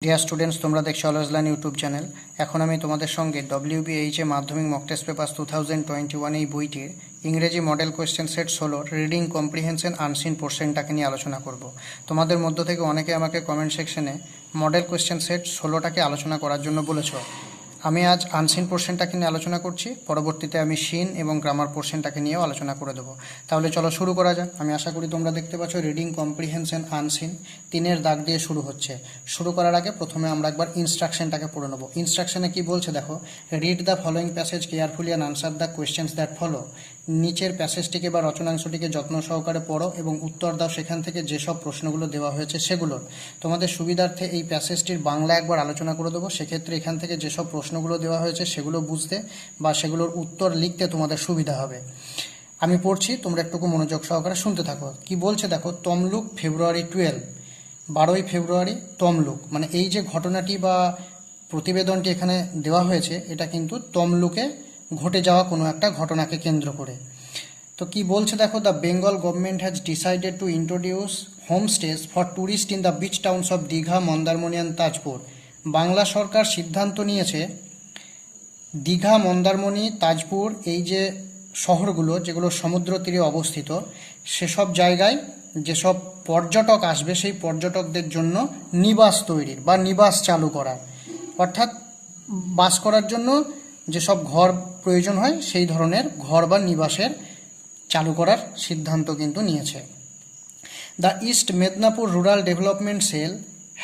Dear students, তোমরা দেখছো always learn YouTube channel. এখন আমি তোমাদের সঙ্গে WBHA মাধ্যমিক মক টেস্ট পেপার 2021 এই বইটির ইংরেজি model question set 16 reading comprehension unseen পোর্শনটাকে নিয়ে আলোচনা করব। তোমাদের মধ্য থেকে অনেকে আমাকে কমেন্ট সেকশনে মডেল কোয়েশ্চেন সেট 16টাকে আলোচনা করার জন্য বলেছো। আমি আজ আনসিন পোর্শনটাকে নিয়ে আলোচনা করছি, পরবর্তীতে আমি সিন এবং গ্রামার পোর্শনটাকে নিয়েও আলোচনা করে দেবো। তাহলে চলো শুরু করা যাক। আমি আশা করি তোমরা দেখতে পাচ্ছ রিডিং কম্প্রিহেনশন আনসিন 3-এর দাগ দিয়ে শুরু হচ্ছে। শুরু করার আগে প্রথমে আমরা একবার ইনস্ট্রাকশনটাকে পড়ে নেবো। ইনস্ট্রাকশনে কি বলছে দেখো, read the following passage carefully and answer the questions that follow. নিচের প্যাসেজটিকে বা রচনাংশটিকে যত্ন সহকারে পড়ো এবং উত্তর দাও সেখান থেকে যেসব প্রশ্নগুলো দেওয়া হয়েছে সেগুলোর। তোমাদের সুবিধার্থে এই প্যাসেজটির বাংলা একবার আলোচনা করে দেবো, সেক্ষেত্রে এখান থেকে যেসব প্রশ্নগুলো দেওয়া হয়েছে সেগুলো বুঝতে বা সেগুলোর উত্তর লিখতে তোমাদের সুবিধা হবে। আমি পড়ছি, তোমরা একটুকু মনোযোগ সহকারে শুনতে থাকো। কি বলছে দেখো, তমলুক ফেব্রুয়ারি 12, 12ই ফেব্রুয়ারি তমলুক, মানে এই যে ঘটনাটি বা প্রতিবেদনটি এখানে দেওয়া হয়েছে এটা কিন্তু তমলুকে ঘটে যাওয়া কোনো একটা ঘটনাকে কেন্দ্র করে। তো কি বলছে দেখো, the Bengal government has decided to introduce homestays for tourist in the beach towns of Digha, Mandarmani and Tajpur. Bangla সরকার সিদ্ধান্ত নিয়েছে দীঘা, মন্দারমণি, তাজপুর এই যে শহরগুলো যেগুলো সমুদ্র তীরে অবস্থিত, সেসব জায়গায় যেসব পর্যটক আসবে সেই পর্যটকদের জন্য নিবাস তৈরির বা নিবাস চালু করার, অর্থাৎ বাস করার জন্য যেসব ঘর প্রয়োজন হয় সেই ধরনের ঘর বা নিবাসের চালু করার সিদ্ধান্ত কিন্তু নিয়েছে। The East Medinipur rural development cell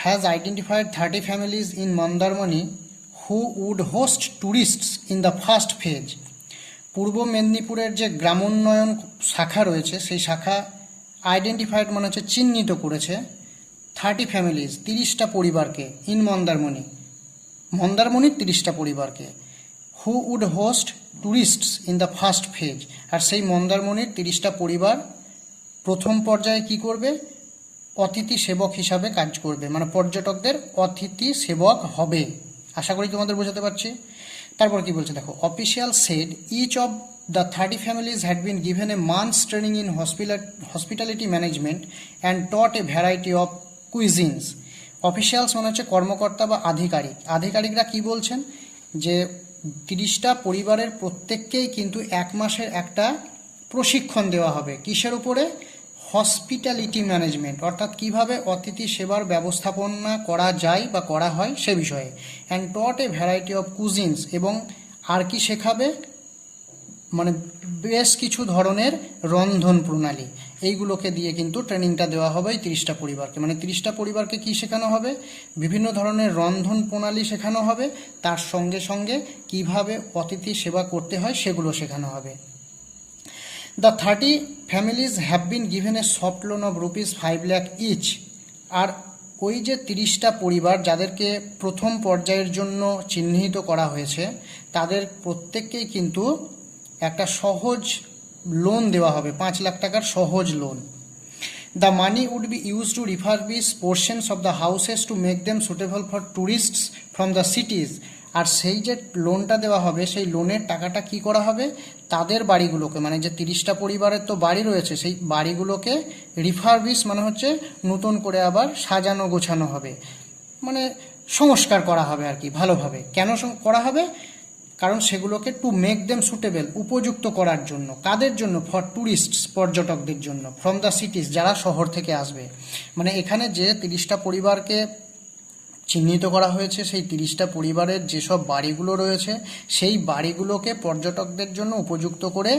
has identified 30 families in Mandarmani who would host tourists in the first phase. পূর্ব মেদিনীপুরের যে গ্রামোন্নয়ন শাখা রয়েছে সেই শাখা আইডেন্টিফাইড মানে হচ্ছে চিহ্নিত করেছে 30 families 30টা পরিবারকে, ইন মন্দারমণি, মন্দারমণির 30টা পরিবারকে, who would host tourists in the first phase. আর সেই মন্দারমণির 30টা পরিবার প্রথম পর্যায়ে কি করবে, অতিথি সেবক হিসাবে কাজ করবে, মানে পর্যটকদের অতিথি সেবক হবে। আশা করি তোমাদের বোঝাতে পারছি। তারপর কি বলছে দেখো, official said each of the 30 families had been given a months training in hospitality management and taught a variety of cuisines. Officials মানে হচ্ছে কর্মকর্তা বা আধিকারিক। আধিকারিকরা কি বলছেন যে 30টা পরিবারের প্রত্যেককেই কিন্তু 1 মাসের একটা প্রশিক্ষণ দেওয়া হবে। কিসের উপরে? হসপিটালিটি ম্যানেজমেন্ট, অর্থাৎ কিভাবে অতিথি সেবার ব্যবস্থাপনা করা যায় বা করা হয় সে বিষয়ে। And taught a variety of cuisines, এবং আর কি শেখাবে, মানে বেশ কিছু ধরনের রন্ধন প্রণালী, এইগুলোকে দিয়ে কিন্তু ট্রেনিংটা দেওয়া হবে এই 30টা পরিবারকে। মানে 30টা পরিবারকে কি শেখানো হবে? বিভিন্ন ধরনের রন্ধন প্রণালী শেখানো হবে, তার সঙ্গে সঙ্গে কিভাবে অতিথি সেবা করতে হয় সেগুলো শেখানো হবে। The 30 families have been given a soft loan of ₹5 lakh each. আর ওই যে 30টা পরিবার যাদেরকে প্রথম পর্যায়ের জন্য চিহ্নিত করা হয়েছে তাদের প্রত্যেককেই কিন্তু একটা সহজ লোন দেওয়া হবে, 5 লাখ টাকার সহজ loan. The money would be used to refurbish portions of the houses to make them suitable for tourists from the cities. আর সেই যে লোনটা দেওয়া হবে সেই লোনের টাকাটা কি করা হবে, তাদের বাড়িগুলোকে, মানে যে 30টা পরিবারের তো বাড়ি রয়েছে সেই বাড়িগুলোকে রিফারবিশ মানে হচ্ছে নতুন করে আবার সাজানো গোছানো হবে, মানে সংস্কার করা হবে আর কি ভালোভাবে। কেন করা হবে? কারণ সেগুলোকে টু মেক দেম সুটেবল, উপযুক্ত করার জন্য। কাদের জন্য? ফর ট্যুরিস্টস, পর্যটকদের জন্য, ফ্রম দ্য সিটিজ, যারা শহর থেকে আসবে। মানে এখানে যে 30টা পরিবারকে চিহ্নিত করা হয়েছে সেই 30টা পরিবারের যেসব বাড়িগুলো রয়েছে সেই বাড়িগুলোকে পর্যটকদের জন্য উপযুক্ত করে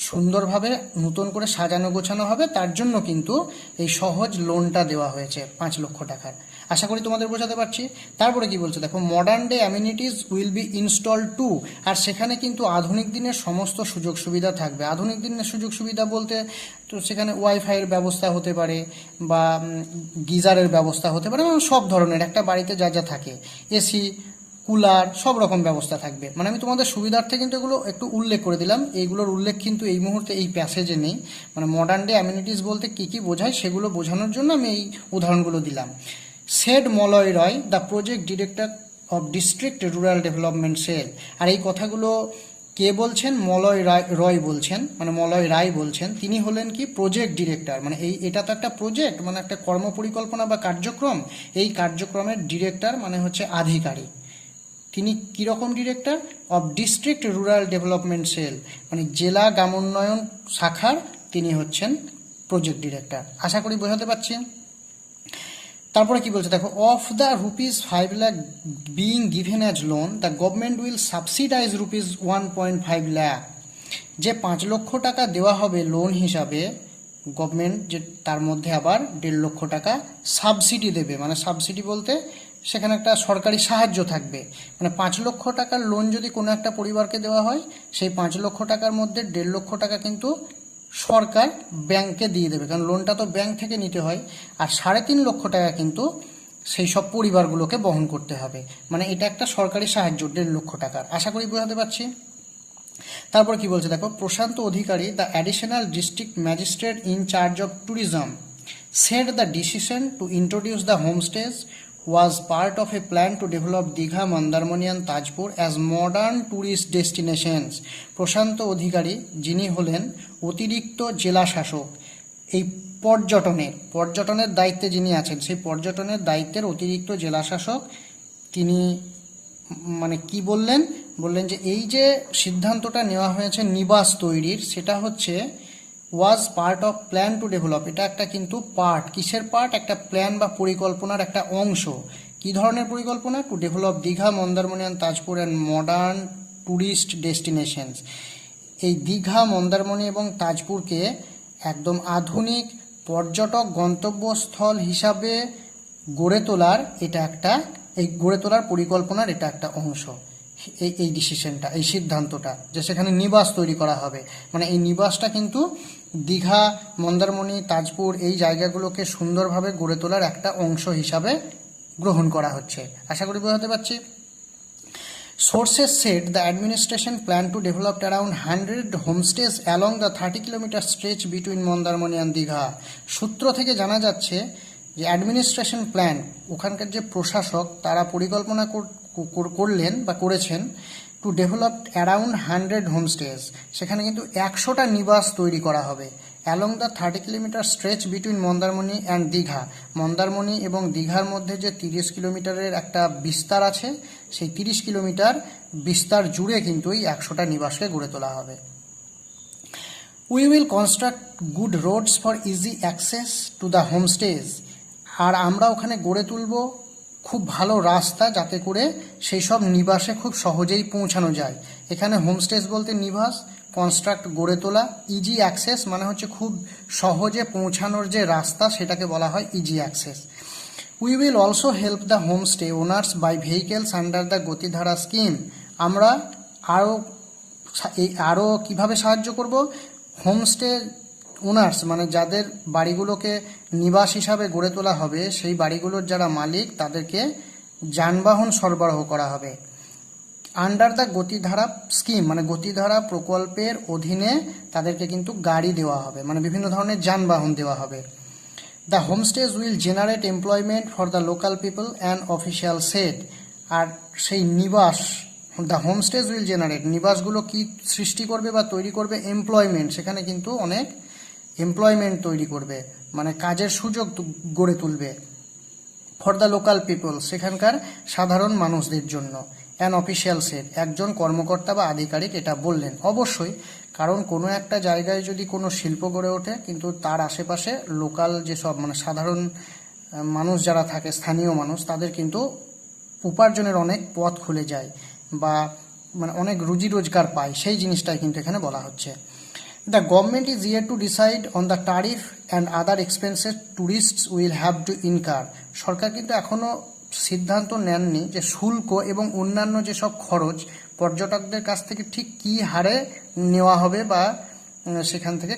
সুন্দরভাবে নতুন করে সাজানো গোছানো হবে, তার জন্য কিন্তু এই সহজ লোনটা দেওয়া হয়েছে 5 লক্ষ টাকার। আশা করি তোমাদের বোঝাতে পারছি। তারপরে কি বলছে দেখো, modern day amenities will be install too. আর সেখানে কিন্তু আধুনিক দিনের সমস্ত সুযোগ সুবিধা থাকবে। আধুনিক দিনের সুযোগ সুবিধা বলতে তো সেখানে ওয়াইফাইয়ের ব্যবস্থা হতে পারে বা গিজারের ব্যবস্থা হতে পারে, মানে সব ধরনের একটা বাড়িতে যা যা থাকে, এসি, কুলার, সব রকম ব্যবস্থা থাকবে। মানে আমি তোমাদের সুবিধার্থে কিন্তু এগুলো একটু উল্লেখ করে দিলাম, এইগুলোর উল্লেখ কিন্তু এই মুহূর্তে এই প্যাসেজে নেই। মানে মডার্ন ডে অ্যামিনিটিস বলতে কী কী বোঝায় সেগুলো বোঝানোর জন্য আমি এই উদাহরণগুলো দিলাম। Said Malay Roy, the project director of district rural development cell. আর এই কথাগুলো কে বলছেন? মলয় রয় বলছেন, মানে মলয় রায় বলছেন। তিনি হলেন কি প্রজেক্ট ডিরেক্টর, মানে এটা তো একটা প্রজেক্ট, মানে একটা কর্ম পরিকল্পনা বা কার্যক্রম, এই কার্যক্রমের ডিরেক্টর মানে হচ্ছে আধিকারিক। তিনি কীরকম director? Of district rural development sell, মানে জেলা গ্রামোন্নয়ন শাখার তিনি হচ্ছেন প্রজেক্ট ডিরেক্টর। আশা করি বোঝাতে পারছি। তারপরে কি বলছে দেখো, of the ₹5 lakh being given as loan, the government will subsidise ₹1.5 lakh. যে 5 লক্ষ টাকা দেওয়া হবে লোন হিসাবে, গভর্নমেন্ট যে তার মধ্যে আবার 1.5 লক্ষ টাকা সাবসিডি দেবে। মানে সাবসিডি বলতে সেখানে একটা সরকারি সাহায্য থাকবে। মানে 5 লক্ষ টাকার লোন যদি কোনো একটা পরিবারকে দেওয়া হয়, সেই 5 লক্ষ টাকার মধ্যে 1.5 লক্ষ টাকা কিন্তু সরকার ব্যাংকে দিয়ে দেবে, কারণ লোনটা তো ব্যাংক থেকে নিতে হয়। আর 3.5 লক্ষ টাকা কিন্তু সেই সব পরিবারগুলোকে বহন করতে হবে। মানে এটা একটা সরকারি সাহায্য 1.5 লক্ষ টাকার। আশা করি বোঝাতে পারছি। তারপর কি বলছে দেখো, Prashanta Adhikari, the additional district magistrate in charge of tourism, said the decision to introduce the homestays was part of a plan to develop Digha, Mandarmani and Tajpur as modern tourist destinations. প্রশান্ত অধিকারী, যিনি হলেন অতিরিক্ত জেলা শাসক, এই পর্যটনের দায়িত্বে যিনি আছেন, সেই পর্যটনের দায়িত্বের অতিরিক্ত জেলা শাসক, তিনি মানে কি বললেন যে এই যে সিদ্ধান্তটা নেওয়া হয়েছে নিবাস তৈরির, সেটা হচ্ছে was part of plan to develop. এটা একটা কিন্তু পার্ট, কিসের পার্ট? একটা প্ল্যান বা পরিকল্পনার একটা অংশ। কি ধরনের পরিকল্পনা? Two develop Digha, Mandarmani and Tajpur and modern tourist destinations. এই দীঘা, মন্দারমণি এবং তাজপুরকে একদম আধুনিক পর্যটক গন্তব্যস্থল হিসাবে গড়ে তোলার গড়ে তোলার পরিকল্পনার এটা একটা অংশ। এই ডিসিশনটা, এই সিদ্ধান্তটা, যে সেখানে নিবাস তৈরি করা হবে, মানে এই নিবাসটা কিন্তু দীঘা, মন্দারমণি, তাজপুর এই জায়গাগুলোকে সুন্দরভাবে গড়ে তোলার একটা অংশ হিসাবে গ্রহণ করা হচ্ছে। আশা করি বোঝাতে পারছি। Sources said the administration planned to develop around 100 homestays along the 30-kilometer stretch between Mandarmani and Digha. সূত্র থেকে জানা যাচ্ছে যে অ্যাডমিনিস্ট্রেশন প্ল্যান, ওখানকার যে প্রশাসক তারা পরিকল্পনা করলেন বা করেছেন টু ডেভেলপ অ্যারাউন্ড 100 হোমস্টেজ, সেখানে কিন্তু 100টা নিবাস তৈরি করা হবে। Along the 30 kilometre stretch between Mandarmani and Digha, Mandarmani এবং দীঘার মধ্যে যে 30 কিলোমিটারের একটা বিস্তার আছে, সেই 30 কিলোমিটার বিস্তার জুড়ে কিন্তু এই 100টা নিবাসকে গড়ে তোলা হবে। We will construct good roads for easy access to the homestays, আর আমরা ওখানে গড়ে তুলব খুব ভালো রাস্তা, যাতে করে সেই সব নিবাসে খুব সহজেই পৌঁছানো যায়। এখানে হোমস্টেজ বলতে নিবাস, কনস্ট্রাক্ট গড়ে তোলা, ইজি অ্যাক্সেস মানে হচ্ছে খুব সহজে পৌঁছানোর যে রাস্তা, সেটাকে বলা হয় easy access. We will also help the homestay owners buy vehicles under the Gatidhara scheme, আমরা আরও কীভাবে সাহায্য করব? হোমস্টে ওনার্স মানে যাদের বাড়িগুলোকে নিবাস হিসাবে গড়ে তোলা হবে, সেই বাড়িগুলোর যারা মালিক তাদেরকে যানবাহন সরবরাহ করা হবে। আন্ডার দ্য গতিধারা স্কিম মানে গতিধারা প্রকল্পের অধীনে তাদেরকে কিন্তু গাড়ি দেওয়া হবে, মানে বিভিন্ন ধরনের যানবাহন দেওয়া হবে। The homestays will generate employment for the local people and official said, আর সেই নিবাস, দ্য হোমস্টেজ উইল জেনারেট, নিবাসগুলো কি সৃষ্টি করবে বা তৈরি করবে? এমপ্লয়মেন্ট, সেখানে কিন্তু অনেক এমপ্লয়মেন্ট তৈরি করবে, মানে কাজের সুযোগ গড়ে তুলবে। ফর দ্য লোকাল পিপল, সেখানকার সাধারণ মানুষদের জন্য। অ্যান অফিসিয়াল সেট, একজন কর্মকর্তা বা আধিকারিক এটা বললেন। অবশ্যই, কারণ কোনো একটা জায়গায় যদি কোনো শিল্প গড়ে ওঠে, কিন্তু তার আশেপাশে লোকাল যেসব মানে সাধারণ মানুষ যারা থাকে, স্থানীয় মানুষ, তাদের কিন্তু উপার্জনের অনেক পথ খুলে যায় বা মানে অনেক রুজি রোজগার পায়, সেই জিনিসটাই কিন্তু এখানে বলা হচ্ছে। The government is yet to decide on the tariff and other expenses tourists will have to incur. সরকার কিন্তু এখনো সিদ্ধান্ত নেননি যে শুল্ক এবং অন্যান্য যেসব খরচ পর্যটকদের কাছ থেকে ঠিক কী হারে নেওয়া হবে বা সেখান থেকে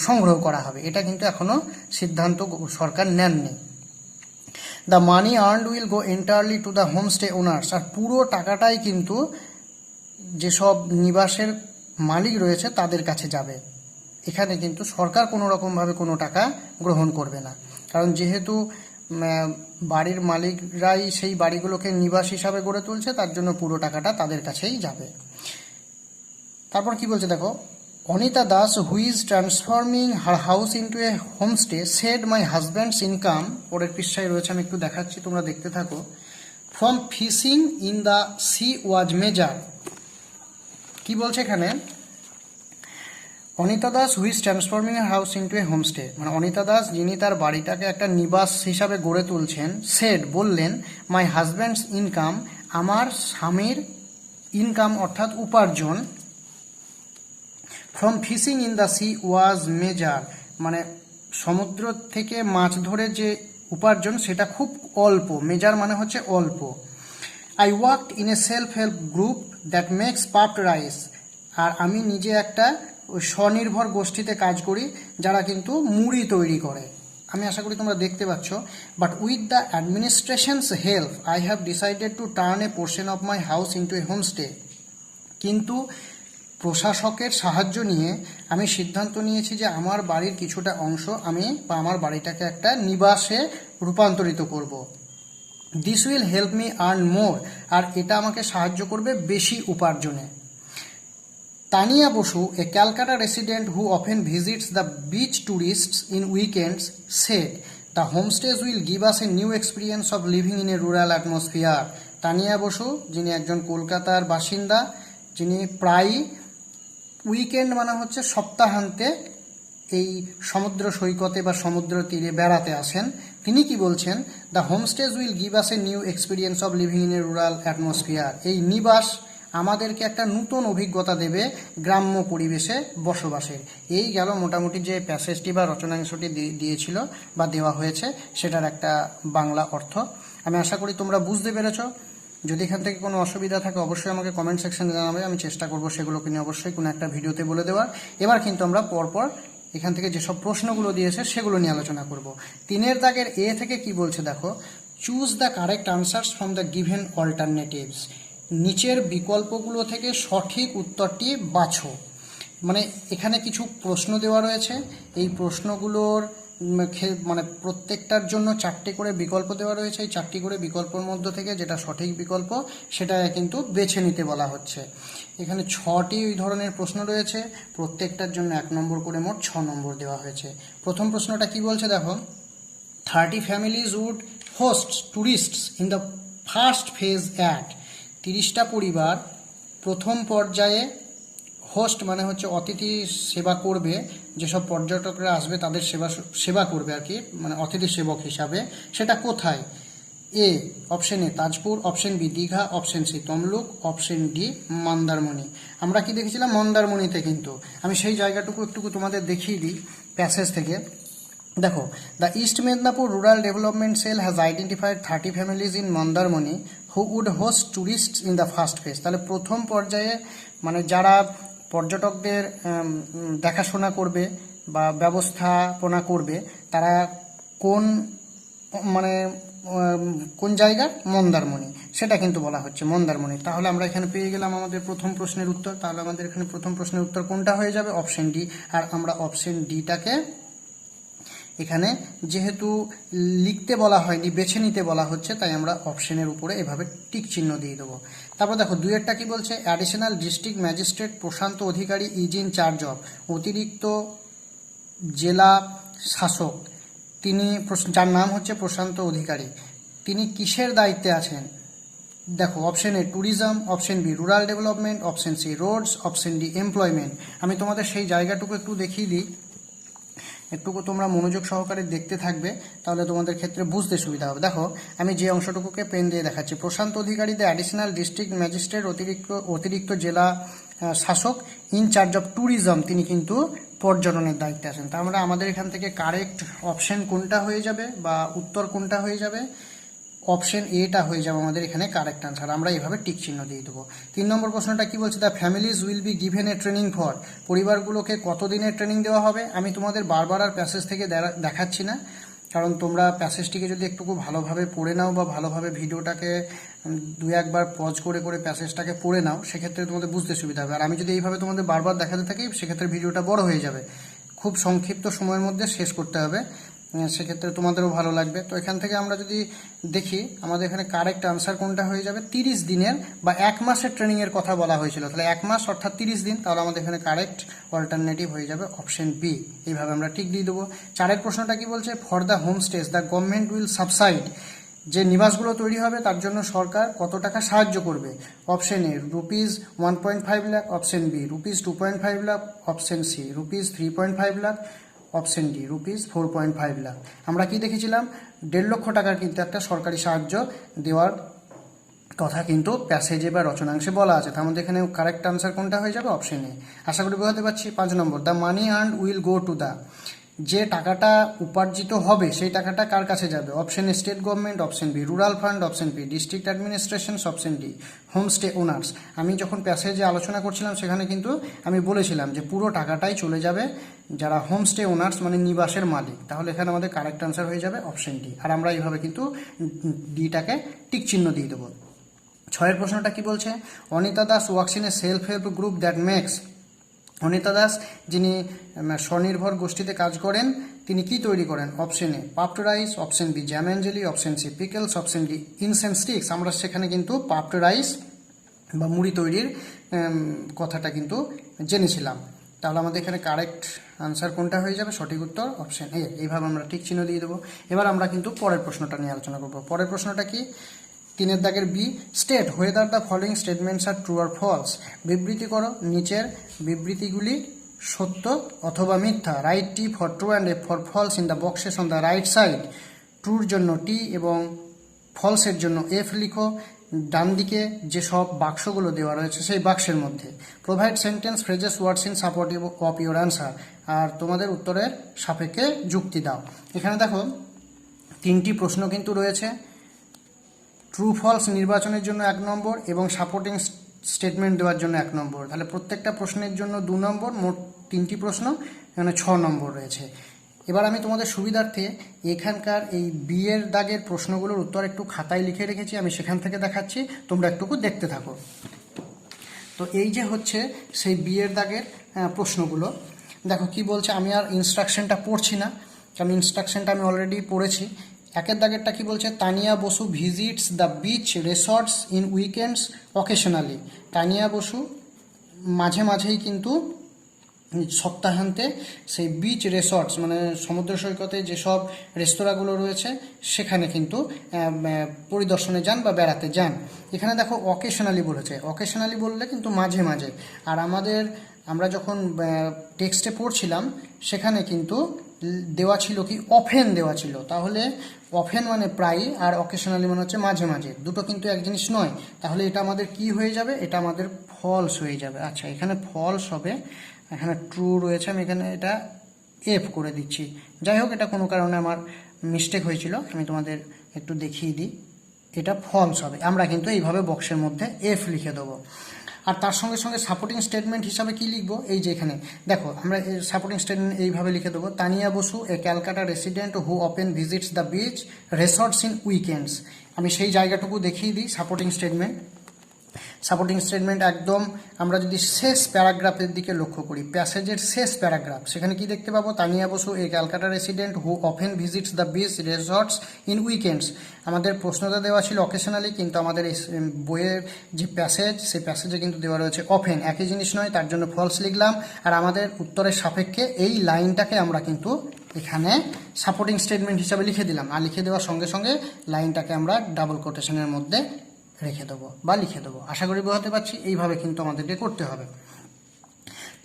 সংগ্রহ করা হবে, এটা কিন্তু এখনো সিদ্ধান্ত সরকার নেননি। The money earned will go entirely to the homestay owners, আর পুরো টাকাটাই কিন্তু যেসব নিবাসের মালিক রয়েছে তাদের কাছে যাবে। এখানে কিন্তু সরকার কোনো রকমভাবে কোনো টাকা গ্রহণ করবে না, কারণ যেহেতু বাড়ির মালিকরাই সেই বাড়িগুলোকে নিবাস হিসাবে গড়ে তুলছে, তার জন্য পুরো টাকাটা তাদের কাছেই যাবে। তারপর কি বলছে দেখো, Anita Das who is transforming her house into a homestay said my husband's income, পরের পৃষ্ঠায় রয়েছে, আমি একটু দেখাচ্ছি, তোমরা দেখতে থাকো। From fishing in the sea was meagre, কি বলছে এখানে, Anita Das who is transforming her house into a homestay, মানে অনিতা দাস যিনি তার বাড়িটাকে একটা নিবাস হিসাবে গড়ে তুলছেন, সেড বললেন, মাই হাজব্যান্ডস ইনকাম, আমার স্বামীর ইনকাম অর্থাৎ উপার্জন, from fishing in the sea was meagre, মানে সমুদ্র থেকে মাছ ধরে যে উপার্জন সেটা খুব অল্প, মেজার মানে হচ্ছে অল্প। I worked in a self help group that makes puffed rice, আর আমি নিজে একটা স্বনির্ভর গোষ্ঠীতে কাজ করি যারা কিন্তু মুড়ি তৈরি করে। আমি আশা করি তোমরা দেখতে পাচ্ছ। But with the administrations help I have decided to turn A portion of my house into a homestay, কিন্তু প্রশাসকের সাহায্য নিয়ে আমি সিদ্ধান্ত নিয়েছি যে আমার বাড়ির কিছুটা অংশ আমি বা আমার বাড়িটাকে একটা নিবাসে রূপান্তরিত করব। This will help me earn more, আর এটা আমাকে সাহায্য করবে বেশি উপার্জনে। Tania Basu, a Calcutta resident who often visits the beach tourists in weekends, said the homestays will give us a new experience of living in a rural atmosphere. Tania Basu, যিনি একজন কলকাতার বাসিন্দা, যিনি প্রায়ই উইকেন্ড মানে হচ্ছে সপ্তাহান্তে এই সমুদ্র সৈকতে বা সমুদ্র তীরে বেড়াতে আসেন, তিনি কি বলছেন, the homestays will give us a new experience of living in a rural atmosphere, এই নিবাস আমাদেরকে একটা নতুন অভিজ্ঞতা দেবে গ্রাম্য পরিবেশে বসবাসের। এই গেল মোটামুটি যে প্যাসেজটি বা রচনাংশটি দিয়েছিল বা দেওয়া হয়েছে সেটার একটা বাংলা অর্থ। আমি আশা করি তোমরা বুঝতে পেরেছো। যদি এখান থেকে কোনো অসুবিধা থাকে অবশ্যই আমাকে কমেন্ট সেকশনে জানাবে, আমি চেষ্টা করব সেগুলোকে নিয়ে অবশ্যই কোনো একটা ভিডিওতে বলে দেওয়ার। এবার কিন্তু আমরা পরপর এখান থেকে যেসব প্রশ্নগুলো দিয়েছে সেগুলো নিয়ে আলোচনা করব। 3 দাগের এ থেকে কি বলছে দেখো, choose the correct answers from the given alternatives, নিচের বিকল্পগুলো থেকে সঠিক উত্তরটি বাছো। মানে এখানে কিছু প্রশ্ন দেওয়া রয়েছে, এই প্রশ্নগুলোর মানে প্রত্যেকটার জন্য 4টি করে বিকল্প দেওয়া রয়েছে। এই 4টি করে বিকল্পের মধ্য থেকে যেটা সঠিক বিকল্প সেটা কিন্তু বেছে নিতে বলা হচ্ছে। এখানে 6টি ওই ধরনের প্রশ্ন রয়েছে, প্রত্যেকটার জন্য 1 নম্বর করে মোট 6 নম্বর দেওয়া হয়েছে। প্রথম প্রশ্নটা কি বলছে দেখো, 30 families would host tourists in the first phase at, 30টা পরিবার প্রথম পর্যায়ে হোস্ট মানে হচ্ছে অতিথি সেবা করবে, যেসব পর্যটকরা আসবে তাদের সেবা করবে আর কি, মানে অতিথি সেবক হিসাবে। সেটা কোথায়? A option A Tajpur, option B Digha, option C Tamluk, option D Mandarmani. আমরা কি দেখেছিলাম মন্দারমণিতে, কিন্তু আমি সেই জায়গাটুকু একটু তোমাদের দেখিয়ে দিই প্যাসেজ থেকে। দেখো, the East Medinipur rural development cell has identified 30 families in Mandarmani who would host tourists in the first phase. তাহলে প্রথম পর্যায়ে মানে যারা পর্যটকদের দেখাশোনা করবে বা ব্যবস্থাপনা করবে তারা কোন মানে কোন জায়গার? মন্দারমণি, সেটা কিন্তু বলা হচ্ছে মন্দারমণি। তাহলে আমরা এখানে পেয়ে গেলাম আমাদের প্রথম প্রশ্নের উত্তর। তাহলে আমাদের এখানে প্রথম প্রশ্নের উত্তর কোনটা হয়ে যাবে? Option D. আর আমরা অপশন ডিটাকে এখানে যেহেতু লিখতে বলা হয়নি, বেছে নিতে বলা হচ্ছে, তাই আমরা অপশনের উপরে এভাবে টিক চিহ্ন দিয়ে দেবো। তারপর দেখো 2 কি বলছে, additional district magistrate Prashanta Adhikari is in charge of, অতিরিক্ত জেলা শাসক তিনি, যার নাম হচ্ছে প্রশান্ত অধিকারী, তিনি কিসের দায়িত্বে আছেন? দেখো, option A tourism, option B rural development, option C roads, option D employment. আমি তোমাদের সেই জায়গাটুকু একটু দেখিয়ে দিই, একটুকু তোমরা মনোযোগ সহকারে দেখতে থাকবে, তাহলে তোমাদের ক্ষেত্রে বুঝতে সুবিধা হবে। দেখো, আমি যে অংশটুকুকে পেন দিয়ে দেখাচ্ছি, প্রশান্ত Adhikari the additional district magistrate, অতিরিক্ত জেলা শাসক, ইন চার্জ অফ ট্যুরিজম, তিনি কিন্তু পর্যটনের দায়িত্বে আছেন। তার মানে আমাদের এখান থেকে কারেক্ট অপশন কোনটা হয়ে যাবে বা উত্তর কোনটা হয়ে যাবে? অপশন এটা হয়ে যাবে আমাদের এখানে কারেক্ট আনসার। আমরা এভাবে টিক চিহ্ন দিয়ে দেবো। 3 নম্বর প্রশ্নটা কি বলছে, the families will be given a training for, পরিবারগুলোকে কতদিনের ট্রেনিং দেওয়া হবে? আমি তোমাদের বারবার আর প্যাসেজ থেকে দেখাচ্ছি না, কারণ তোমরা প্যাসেজটিকে যদি একটু ভালোভাবে পড়ে নাও বা ভালোভাবে ভিডিওটাকে 2-1 বার পজ করে করে প্যাসেজটাকে পড়ে নাও, সেক্ষেত্রে তোমাদের বুঝতে সুবিধা হবে। আর আমি যদি এইভাবে তোমাদের বারবার দেখাতে থাকি সেক্ষেত্রে ভিডিওটা বড় হয়ে যাবে, খুব সংক্ষিপ্ত সময়ের মধ্যে শেষ করতে হবে। সেক্ষেত্রে তোমাদেরও ভালো লাগবে। তো এখান থেকে আমরা যদি দেখি আমাদের এখানে কারেক্ট আনসার কোনটা হয়ে যাবে, 30 দিনের বা 1 মাসের ট্রেনিংয়ের কথা বলা হয়েছিল, তাহলে 1 মাস অর্থাৎ 30 দিন, তাহলে আমাদের এখানে কারেক্ট অল্টারনেটিভ হয়ে যাবে অপশন বি। এইভাবে আমরা টিক দিয়ে দেবো। 4 প্রশ্নটা কি বলছে, for the homestays the government will subsidise, যে নিবাসগুলো তৈরি হবে তার জন্য সরকার কত টাকা সাহায্য করবে, option A ₹1.5 lakh, option B ₹2.5 lakh, option C ₹3.5 lakh, option D ₹4.5 lakh. আমরা কি দেখেছিলাম, 1.5 লক্ষ টাকার কিন্তু একটা সরকারি সাহায্য দেওয়ার কথা কিন্তু প্যাসেজে বা রচনাংশে বলা আছে। তার মধ্যে এখানে কারেক্ট আনসার কোনটা হয়ে যাবে, অপশন এ। আশা করি বোঝাতে পারছি। 5 number, the money earned will go to the, যে টাকাটা উপার্জিত হবে সেই টাকাটা কার কাছে যাবে, option A state government, option B rural fund, option B district administration, option D homestay owners. আমি যখন প্যাসেজে আলোচনা করছিলাম সেখানে কিন্তু আমি বলেছিলাম যে পুরো টাকাটাই চলে যাবে যারা হোমস্টে ওনার্স মানে নিবাসের মালিক। তাহলে এখানে আমাদের কারেক্ট আনসার হয়ে যাবে অপশন ডি। আর আমরা এইভাবে কিন্তু ডিটাকে টিক চিহ্ন দিয়ে দেবো। 6 প্রশ্নটা কি বলছে, Anita Das works in a self help group that makes, Anita Das যিনি স্বনির্ভর গোষ্ঠীতে কাজ করেন তিনি কি তৈরি করেন, option A puffed rice, option B jam and jelly, option C pickles, option D incense sticks. আমরা সেখানে কিন্তু পাফড রাইস বা মুড়ি তৈরির কথাটা কিন্তু জেনেছিলাম। তাহলে আমাদের এখানে কারেক্ট আনসার কোনটা হয়ে যাবে, সঠিক উত্তর অপশন এ। এইভাবে আমরা ঠিক চিহ্ন দিয়ে দেবো। এবার আমরা কিন্তু পরের প্রশ্নটা নিয়ে আলোচনা করব। পরের প্রশ্নটা কি, 3 দাগের B, state whether the following statements are true or false, বিবৃতি করো নিচের বিবৃতিগুলি সত্য অথবা মিথ্যা। Write T for true and F for false in the boxes on the right side. ট্রুর জন্য টি এবং ফলসের জন্য এফ লিখো ডান দিকে যেসব বাক্সগুলো দেওয়া রয়েছে সেই বাক্সের মধ্যে। Provide sentence phrases words in supportive of your answer, আর তোমাদের উত্তরের সাপেক্ষে যুক্তি দাও। এখানে দেখো 3টি প্রশ্ন কিন্তু রয়েছে, ট্রু ফলস নির্বাচনের জন্য 1 নম্বর এবং সাপোর্টিং স্টেটমেন্ট দেওয়ার জন্য 1 নম্বর। তাহলে প্রত্যেকটা প্রশ্নের জন্য 2 নম্বর, মোট 3টি প্রশ্ন, এখানে 6 নম্বর রয়েছে। এবার আমি তোমাদের সুবিধার্থে এখানকার এই বিয়ের দাগের প্রশ্নগুলোর উত্তর একটু খাতায় লিখে রেখেছি, আমি সেখান থেকে দেখাচ্ছি, তোমরা একটুকু দেখতে থাকো। তো এই যে হচ্ছে সেই বিয়ের দাগের প্রশ্নগুলো, দেখো কি বলছে। আমি আর ইনস্ট্রাকশনটা পড়ছি না, কারণ ইনস্ট্রাকশনটা আমি অলরেডি পড়েছি। 1 দাগেরটা কি বলছে, Tania Basu visits the beach resorts in weekends occasionally. Tania Basu মাঝে মাঝেই কিন্তু সপ্তাহান্তে সেই বিচ রিসর্টস মানে সমুদ্র সৈকতে যেসব রেস্তোরাঁগুলো রয়েছে সেখানে কিন্তু পরিদর্শনে যান বা বেড়াতে যান। এখানে দেখো অকেশনালি বলেছে, অকেশনালি বললে কিন্তু মাঝে মাঝে। আর আমরা যখন টেক্সটে পড়ছিলাম সেখানে কিন্তু দেওয়া ছিল কি, অফেন দেওয়া ছিল। তাহলে অফেন মানে প্রায়, আর অকেশনালি মানে হচ্ছে মাঝে মাঝে, দুটো কিন্তু এক জিনিস নয়। তাহলে এটা আমাদের কি হয়ে যাবে, এটা আমাদের ফলস হয়ে যাবে। আচ্ছা, এখানে ফলস হবে, এখানে ট্রু রয়েছে, আমি এখানে এটা এফ করে দিচ্ছি। যাই হোক, এটা কোনো কারণে আমার মিস্টেক হয়েছিল, আমি তোমাদের একটু দেখিয়ে দিই। এটা ফলস হবে, আমরা কিন্তু এইভাবে বক্সের মধ্যে এফ লিখে দেবো। আর তার সঙ্গে সঙ্গে সাপোর্টিং স্টেটমেন্ট হিসাবে কি লিখবো, এই যে এখানে দেখো আমরা সাপোর্টিং স্টেটমেন্ট এইভাবে লিখে দেবো, Tania Basu a Calcutta resident who often visits the beach resorts in weekends. আমি সেই জায়গাটুকু দেখিয়ে দিই। সাপোর্টিং স্টেটমেন্ট একদম আমরা যদি শেষ প্যারাগ্রাফের দিকে লক্ষ্য করি, প্যাসেজের শেষ প্যারাগ্রাফ, সেখানে কি দেখতে পাবো, Tania Basu a Calcutta resident who often visits the beach resorts in weekends. আমাদের প্রশ্নটা দেওয়া ছিল অকেশনালি, কিন্তু আমাদের এই বইয়ের যে প্যাসেজ সেই প্যাসেজে কিন্তু দেওয়া রয়েছে অফেন, একই জিনিস নয়, তার জন্য ফলস লিখলাম। আর আমাদের উত্তরের সাপেক্ষে এই লাইনটাকে আমরা কিন্তু এখানে সাপোর্টিং স্টেটমেন্ট হিসাবে লিখে দিলাম। আর লিখে দেওয়ার সঙ্গে সঙ্গে লাইনটাকে আমরা ডাবল কোটেশনের মধ্যে রেখে দেবো বা লিখে দেবো। আশা করি বোঝাতে পারছি, এইভাবে কিন্তু আমাদেরকে করতে হবে।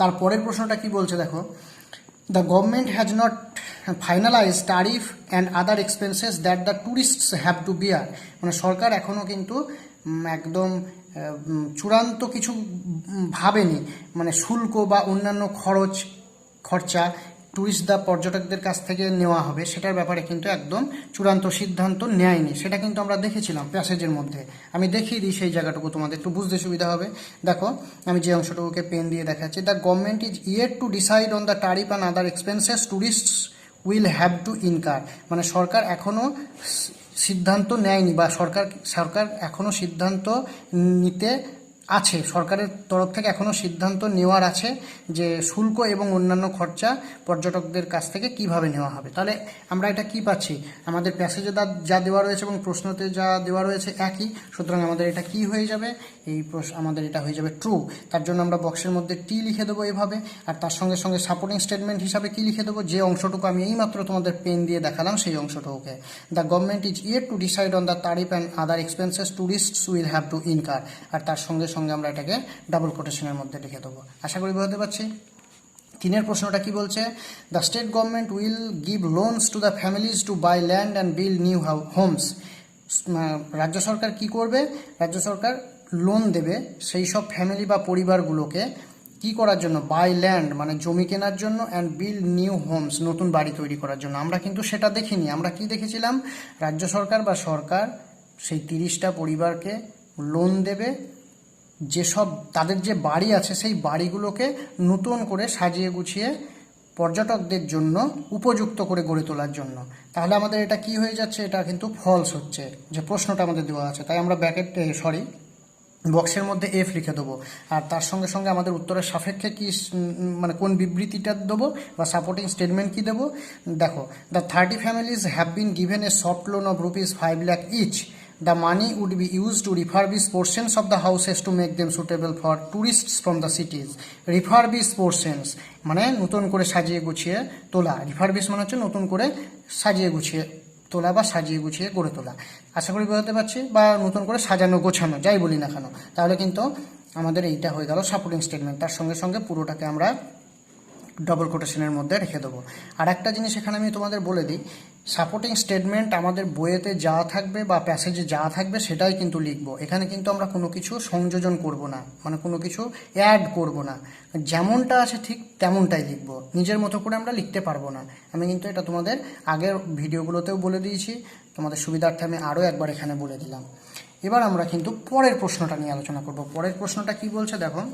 তারপরের প্রশ্নটা কি বলছে দেখো, the government has not finalise tariff and other expenses that the tourists have to bear. মানে সরকার এখনও কিন্তু একদম চূড়ান্ত কিছু ভাবেনি, মানে শুল্ক বা অন্যান্য খরচা ট্যুরিস্টরা পর্যটকদের কাছ থেকে নেওয়া হবে সেটার ব্যাপারে কিন্তু একদম চূড়ান্ত সিদ্ধান্ত নেয়নি। সেটা কিন্তু আমরা দেখেছিলাম প্যাসেজের মধ্যে। আমি দেখিয়ে দিই সেই জায়গাটুকু, তোমাদের একটু বুঝতে সুবিধা হবে। দেখো আমি যে অংশটুকুকে পেন দিয়ে দেখাচ্ছি, the government is yet to decide on the tariff and other expenses tourists will have to incur. মানে সরকার এখনও সিদ্ধান্ত নেয়নি বা সরকার এখনও সিদ্ধান্ত নিতে আছে, সরকারের তরফ থেকে এখনও সিদ্ধান্ত নেওয়ার আছে যে শুল্ক এবং অন্যান্য খরচা পর্যটকদের কাছ থেকে কিভাবে নেওয়া হবে। তাহলে আমরা এটা কি পাচ্ছি, আমাদের প্যাসেজে যা দেওয়া রয়েছে এবং প্রশ্নতে যা দেওয়া রয়েছে একই, সুতরাং আমাদের এটা কি হয়ে যাবে, আমাদের এটা হয়ে যাবে ট্রু। তার জন্য আমরা বক্সের মধ্যে টি লিখে দেবো এভাবে, আর তার সঙ্গে সঙ্গে সাপোর্টিং স্টেটমেন্ট হিসাবে কি লিখে দেবো, যে অংশটুকু আমি এইমাত্র তোমাদের পেন দিয়ে দেখালাম সেই অংশটুকুকে। The government is yet to decide on the tariff and other expenses tourists will have to incur, আর তার সঙ্গে সঙ্গে আমরা এটাকে ডাবল কোটেশনের মধ্যে লিখে দেবো। আশা করি বুঝতে পারছি। তিনের প্রশ্নটা কি বলছে, the state government will give loans to the families to buy land and build new homes. রাজ্য সরকার কি করবে, রাজ্য সরকার লোন দেবে সেই সব ফ্যামিলি বা পরিবারগুলোকে কি করার জন্য, বাই ল্যান্ড মানে জমি কেনার জন্য, অ্যান্ড বিল্ড নিউ হোমস নতুন বাড়ি তৈরি করার জন্য। আমরা কিন্তু সেটা দেখিনি, আমরা কি দেখেছিলাম, রাজ্য সরকার বা সরকার সেই 30টা পরিবারকে লোন দেবে, যেসব তাদের যে বাড়ি আছে সেই বাড়িগুলোকে নতুন করে সাজিয়ে গুছিয়ে পর্যটকদের জন্য উপযুক্ত করে গড়ে তোলার জন্য। তাহলে আমাদের এটা কি হয়ে যাচ্ছে, এটা কিন্তু ফলস হচ্ছে, যে প্রশ্নটা আমাদের দেওয়া আছে। তাই আমরা বক্সের মধ্যে এফ লিখে দেবো, আর তার সঙ্গে সঙ্গে আমাদের উত্তরের সাপেক্ষে কি মানে কোন বিবৃতিটা দেবো বা সাপোর্টিং স্টেটমেন্ট কি দেবো। দেখো, the 30 families have been given a soft loan of ₹5 lakh each. The money would be used to refurbish portions of the houses to make them suitable for tourists from the cities. Refurbish portions মানে নতুন করে সাজিয়ে গুছিয়ে তোলা, refurbish মানে হচ্ছে নতুন করে সাজিয়ে গুছিয়ে তোলা বা সাজিয়ে গুছিয়ে গড়ে তোলা। আশা করি বোঝাতে পারছি, বা নতুন করে সাজানো গোছানো যাই বলি না কেন। তাহলে কিন্তু আমাদের এইটা হয়ে গেল সাপোর্টিং স্টেটমেন্ট। তার সঙ্গে সঙ্গে পুরোটাকে আমরা ডবল কোটেশনের মধ্যে রেখে দেবো। আর একটা জিনিস এখানে আমি তোমাদের বলে দিই, সাপোর্টিং স্টেটমেন্ট আমাদের বইয়েতে যা থাকবে বা প্যাসেজে যা থাকবে সেটাই কিন্তু লিখবো। এখানে কিন্তু আমরা কোনো কিছু সংযোজন করব না, মানে কোনো কিছু অ্যাড করব না, যেমনটা আছে ঠিক তেমনটাই লিখবো, নিজের মতো করে আমরা লিখতে পারবো না। আমি কিন্তু এটা তোমাদের আগের ভিডিওগুলোতেও বলে দিয়েছি, তোমাদের সুবিধার্থে আমি আরও একবার এখানে বলে দিলাম। এবার আমরা কিন্তু পরের প্রশ্নটা নিয়ে আলোচনা করব। পরের প্রশ্নটা কি বলছে দেখো,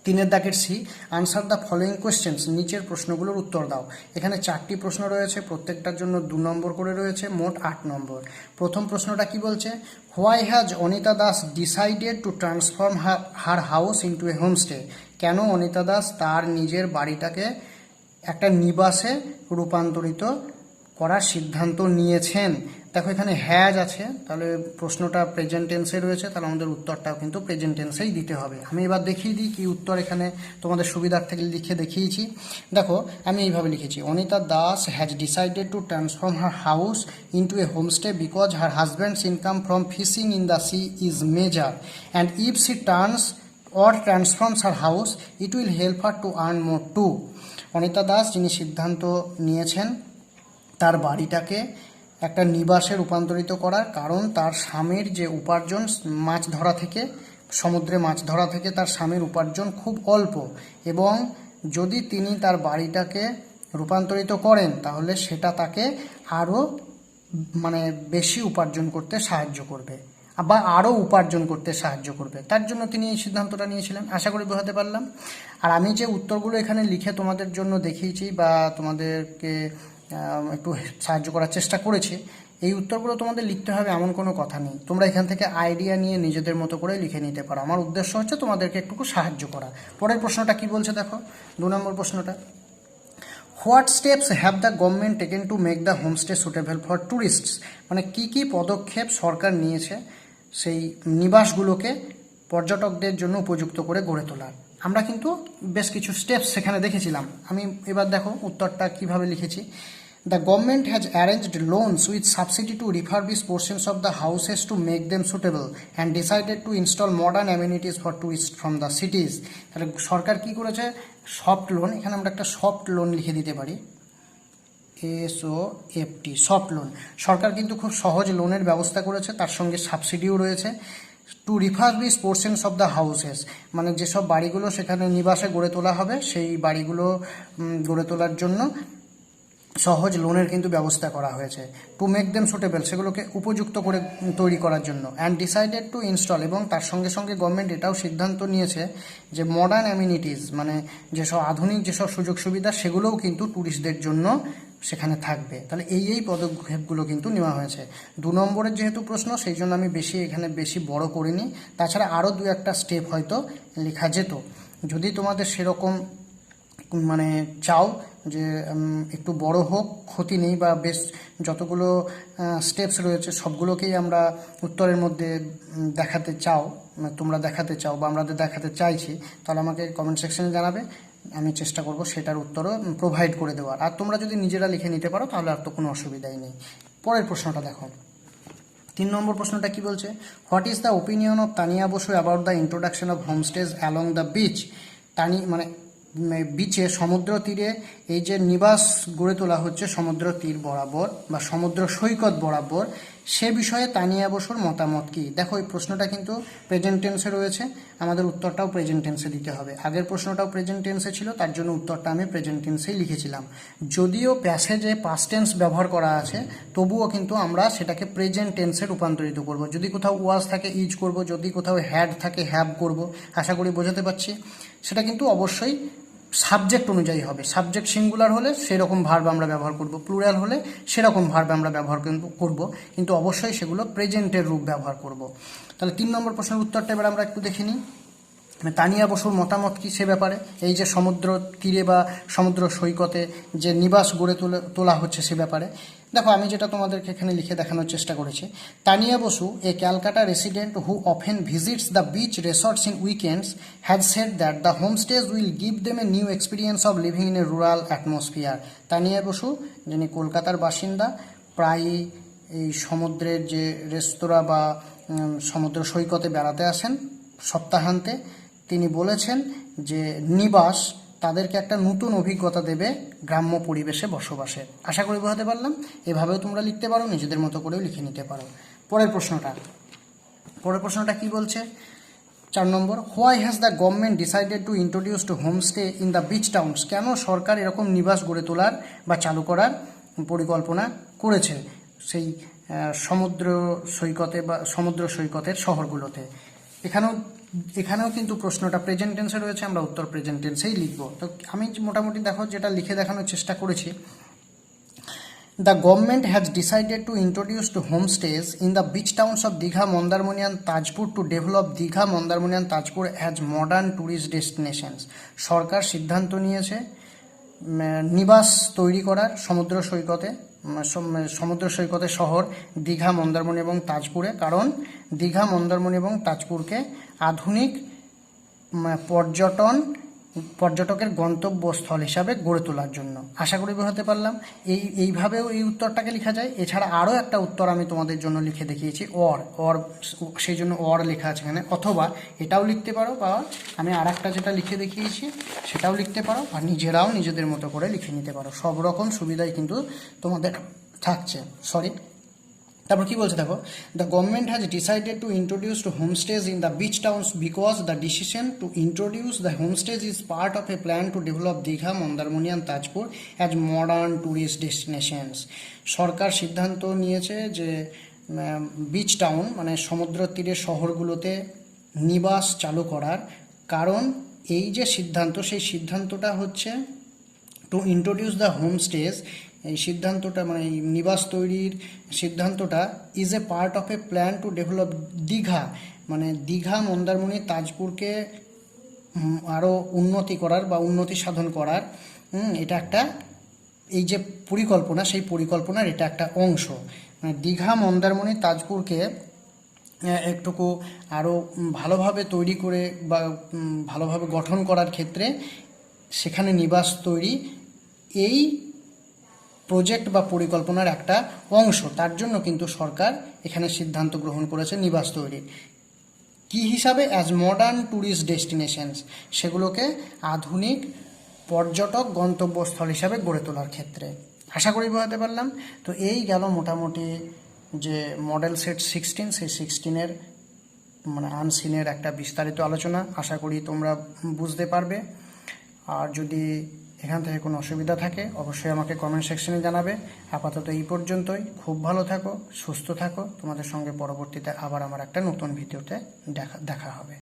3 দাগের C, answer the following questions, নিচের প্রশ্নগুলোর উত্তর দাও। এখানে 4টি প্রশ্ন রয়েছে, প্রত্যেকটার জন্য 2 নম্বর করে রয়েছে, মোট 8 নম্বর। প্রথম প্রশ্নটা কি বলছে, why has Anita Das decided to transform her house into a homestay. কেন অনিতা দাস তার নিজের বাড়িটাকে একটা নিবাসে রূপান্তরিত করার সিদ্ধান্ত নিয়েছেন। দেখো এখানে হ্যাজ আছে, তাহলে প্রশ্নটা প্রেজেন্ট টেন্সে রয়েছে, তাহলে আমাদের উত্তরটাও কিন্তু প্রেজেন্ট টেন্সেই দিতে হবে। আমি এবার দেখিয়ে দিই কি উত্তর এখানে তোমাদের সুবিধার্থে লিখে দেখিয়েছি। দেখো আমি এইভাবে লিখেছি, Anita Das has decided to transform her house into a homestay because her husband's income from fishing in the sea is major, and if she turns or transforms her house, it will help her to earn more too. Anita Das যিনি সিদ্ধান্ত নিয়েছেন তার বাড়িটাকে একটা নিবাসে রূপান্তরিত করার, কারণ তার স্বামীর যে উপার্জন মাছ ধরা থেকে, সমুদ্রে মাছ ধরা থেকে তার স্বামীর উপার্জন খুব অল্প, এবং যদি তিনি তার বাড়িটাকে রূপান্তরিত করেন তাহলে সেটা তাকে আরও মানে বেশি উপার্জন করতে সাহায্য করবে বা আরও উপার্জন করতে সাহায্য করবে, তার জন্য তিনি এই সিদ্ধান্তটা নিয়েছিলেন। আশা করি বোঝাতে পারলাম। আর আমি যে উত্তরগুলো এখানে লিখে তোমাদের জন্য দেখিয়েছি বা তোমাদেরকে একটু সাহায্য করার চেষ্টা করেছি, এই উত্তরগুলো তোমাদের লিখতে হবে এমন কোনো কথা নেই, তোমরা এখান থেকে আইডিয়া নিয়ে নিজেদের মতো করে লিখে নিতে পারো। আমার উদ্দেশ্য হচ্ছে তোমাদেরকে একটু সাহায্য করা। পরের প্রশ্নটা কি বলছে দেখো, 2 নম্বর প্রশ্নটা, what steps have the government taken to make the homestay suitable for tourists, মানে কী কী পদক্ষেপ সরকার নিয়েছে সেই নিবাসগুলোকে পর্যটকদের জন্য উপযুক্ত করে গড়ে তোলার। আমরা কিন্তু বেশ কিছু স্টেপস সেখানে দেখেছিলাম। আমি এবার দেখো উত্তরটা কিভাবে লিখেছি, the government has arranged loans with subsidy to refurbish portions of the houses to make them suitable and decided to install modern amenities for tourist from the cities. তাহলে সরকার কি করেছে, সফট লোন, এখানে আমরা একটা সফট লোন লিখে দিতে পারি, SOFT, সফট লোন। সরকার কিন্তু খুব সহজ লোনের ব্যবস্থা করেছে, তার সঙ্গে সাবসিডিও রয়েছে। To refurbish portions of the houses, মানে যেসব বাড়িগুলো সেখানে নিবাসে গড়ে তোলা হবে সেই বাড়িগুলো গড়ে তোলার জন্য সহজ লোনের কিন্তু ব্যবস্থা করা হয়েছে। টু মেক দেম সুটেবল, সেগুলোকে উপযুক্ত করে তৈরি করার জন্য। অ্যান্ড ডিসাইডেড টু ইনস্টল, এবং তার সঙ্গে সঙ্গে গভর্নমেন্ট এটাও সিদ্ধান্ত নিয়েছে যে মডার্ন অ্যামিনিটিস মানে যেসব আধুনিক যেসব সুযোগ সুবিধা সেগুলোও কিন্তু ট্যুরিস্টদের জন্য সেখানে থাকবে। তাহলে এই পদক্ষেপগুলো কিন্তু নেওয়া হয়েছে। 2 নম্বরের যেহেতু প্রশ্ন, সেই জন্য আমি এখানে বেশি বড় করিনি। তাছাড়া আরও 2-1টা স্টেপ হয়তো লেখা যেত। যদি তোমাদের সেরকম মানে চাও যে একটু বড় হোক, ক্ষতি নেই, বা বেশ যতগুলো স্টেপস রয়েছে সবগুলোকেই আমরা উত্তরের মধ্যে দেখাতে চাও, তোমরা দেখাতে চাও বা আমরা দেখাতে চাইছি, তাহলে আমাকে কমেন্ট সেকশনে জানাবে। আমি চেষ্টা করব সেটার উত্তরও প্রোভাইড করে দেওয়ার। আর তোমরা যদি নিজেরা লিখে নিতে পারো তাহলে আর তো কোনো অসুবিধাই নেই। পরের প্রশ্নটা দেখো। 3 নম্বর প্রশ্নটা কি বলছে? What is the opinion of Tania Basu about the introduction of homestays along the beach? বিচে, সমুদ্র তীরে এই যে নিবাস গড়ে তোলা হচ্ছে সমুদ্র তীর বরাবর বা সমুদ্র সৈকত বরাবর, সে বিষয়ে তানিয়া বসুর মতামত কি? দেখো, এই প্রশ্নটা কিন্তু প্রেজেন্ট টেন্সে রয়েছে, আমাদের উত্তরটাও প্রেজেন্ট টেন্সে দিতে হবে। আগের প্রশ্নটাও প্রেজেন্ট টেন্সে ছিল, তার জন্য উত্তরটা আমি প্রেজেন্ট টেন্সেই লিখেছিলাম। যদিও প্যাসেজে পাস্ট টেন্স ব্যবহার করা আছে, তবুও কিন্তু আমরা সেটাকে প্রেজেন্ট টেন্সে রূপান্তরিত করব। যদি কোথাও ওয়াজ থাকে ইজ করব, যদি কোথাও হ্যাড থাকে হ্যাভ করব। আশা করি বোঝাতে পারছি। সেটা কিন্তু অবশ্যই সাবজেক্ট অনুযায়ী হবে। সাবজেক্ট সিঙ্গুলার হলে সেরকম ভার্ব আমরা ব্যবহার করব, প্লুরাল হলে সেরকম ভার্ব আমরা ব্যবহার করব, কিন্তু অবশ্যই সেগুলো প্রেজেন্টের রূপ ব্যবহার করব। তাহলে 3 নম্বর প্রশ্নের উত্তরটা এবার আমরা একটু দেখে নিই। তানিয়া বসুর মতামত কি সে ব্যাপারে? এই যে সমুদ্র তীরে বা সমুদ্র সৈকতে যে নিবাস গড়ে তোলা হচ্ছে সে ব্যাপারে। দেখো, আমি যেটা তোমাদেরকে এখানে লিখে দেখানোর চেষ্টা করেছি। Tania Basu, a Calcutta resident who often visits the beach resorts in weekends, has said that the homestays will give them a new experience of living in a rural atmosphere. Tania Basu, যিনি কলকাতার বাসিন্দা, প্রায়ই এই সমুদ্রের যে রেস্তোরাঁ বা সমুদ্র সৈকতে বেড়াতে আসেন সপ্তাহান্তে, তিনি বলেছেন যে নিবাস তাদেরকে একটা নতুন অভিজ্ঞতা দেবে গ্রাম্য পরিবেশে বসবাসের। আশা করি বোঝাতে পারলাম। এভাবেও তোমরা লিখতে পারো, নিজেদের মতো করেও লিখে নিতে পারো। পরের প্রশ্নটা কি বলছে? 4 নম্বর, why has the government decided to introduce to homestay in the beach towns? কেন সরকার এরকম নিবাস গড়ে তোলার বা চালু করার পরিকল্পনা করেছে সেই সমুদ্র সৈকতে বা সমুদ্র সৈকতের শহরগুলোতে? এখানেও কিন্তু প্রশ্নটা প্রেজেন্ট টেন্সে রয়েছে, আমরা উত্তর প্রেজেন্ট টেন্সেই লিখব। তো আমি মোটামুটি দেখো যেটা লিখে দেখানোর চেষ্টা করেছি। The government has decided to introduce to homestays in the beach towns of Digha, Mandarmani and Tajpur to develop Digha, Mandarmani and Tajpur as modern tourist destinations. সরকার সিদ্ধান্ত নিয়েছে নিবাস তৈরি করার সমুদ্র সৈকতের শহর দীঘা, মন্দারমণি এবং তাজপুরে, কারণ দীঘা, মন্দারমণি এবং তাজপুরকে আধুনিক পর্যটকের গন্তব্যস্থল হিসাবে গড়ে তোলার জন্য। আশা করি বোঝাতে পারলাম। এইভাবেও এই উত্তরটাকে লেখা যায়। এছাড়া আরও একটা উত্তর আমি তোমাদের জন্য লিখে দেখিয়েছি, সেই জন্য লেখা আছে এখানে। অথবা এটাও লিখতে পারো, বা আমি আর একটা যেটা লিখে দেখিয়েছি সেটাও লিখতে পারো, আর নিজেরাও নিজেদের মতো করে লিখে নিতে পারো। সব রকম সুবিধাই কিন্তু তোমাদের থাকছে। তারপর কি বলছে দেখো, the government has decided to introduce to homestays in the beach towns because the decision to introduce the homestays is part of a plan to develop Digha, Mandarmani and Tajpur as modern tourist destinations. সরকার সিদ্ধান্ত নিয়েছে যে beach town মানে সমুদ্র তীরের শহরগুলোতে নিবাস চালু করার কারণ এই যে সিদ্ধান্ত, সেই সিদ্ধান্তটা হচ্ছে টু ইন্ট্রোডিউস দ্য হোমস্টেজ। এই সিদ্ধান্তটা মানে এই নিবাস তৈরির সিদ্ধান্তটা is a part of a plan to develop Digha, মানে দীঘা, মন্দারমণি, তাজপুরকে আরও উন্নতি করার বা উন্নতি সাধন করার এটা একটা এই যে পরিকল্পনা, সেই পরিকল্পনার এটা একটা অংশ। মানে দীঘা, মন্দারমণি, তাজপুরকে একটুকু আরও ভালোভাবে তৈরি করে বা ভালোভাবে গঠন করার ক্ষেত্রে সেখানে নিবাস তৈরি এই প্রজেক্ট বা পরিকল্পনার একটা অংশ। তার জন্য কিন্তু সরকার এখানে সিদ্ধান্ত গ্রহণ করেছে নিবাস তৈরির। কি হিসাবে? অ্যাজ মডার্ন ট্যুরিস্ট ডেস্টিনেশনস, সেগুলোকে আধুনিক পর্যটক গন্তব্যস্থল হিসাবে গড়ে তোলার ক্ষেত্রে। আশা করি বোঝাতে পারলাম। তো এই গেল মোটামুটি যে মডেল সেট 16, সেই 16-এর মানে আনসিনের একটা বিস্তারিত আলোচনা। আশা করি তোমরা বুঝতে পারবে। আর যদি এখান থেকে কোনো অসুবিধা থাকে অবশ্যই আমাকে কমেন্ট সেকশনে জানাবে। আপাতত এই পর্যন্তই। খুব ভালো থাকো, সুস্থ থাকো। তোমাদের সঙ্গে পরবর্তীতে আবার আমার একটা নতুন ভিডিওতে দেখা হবে।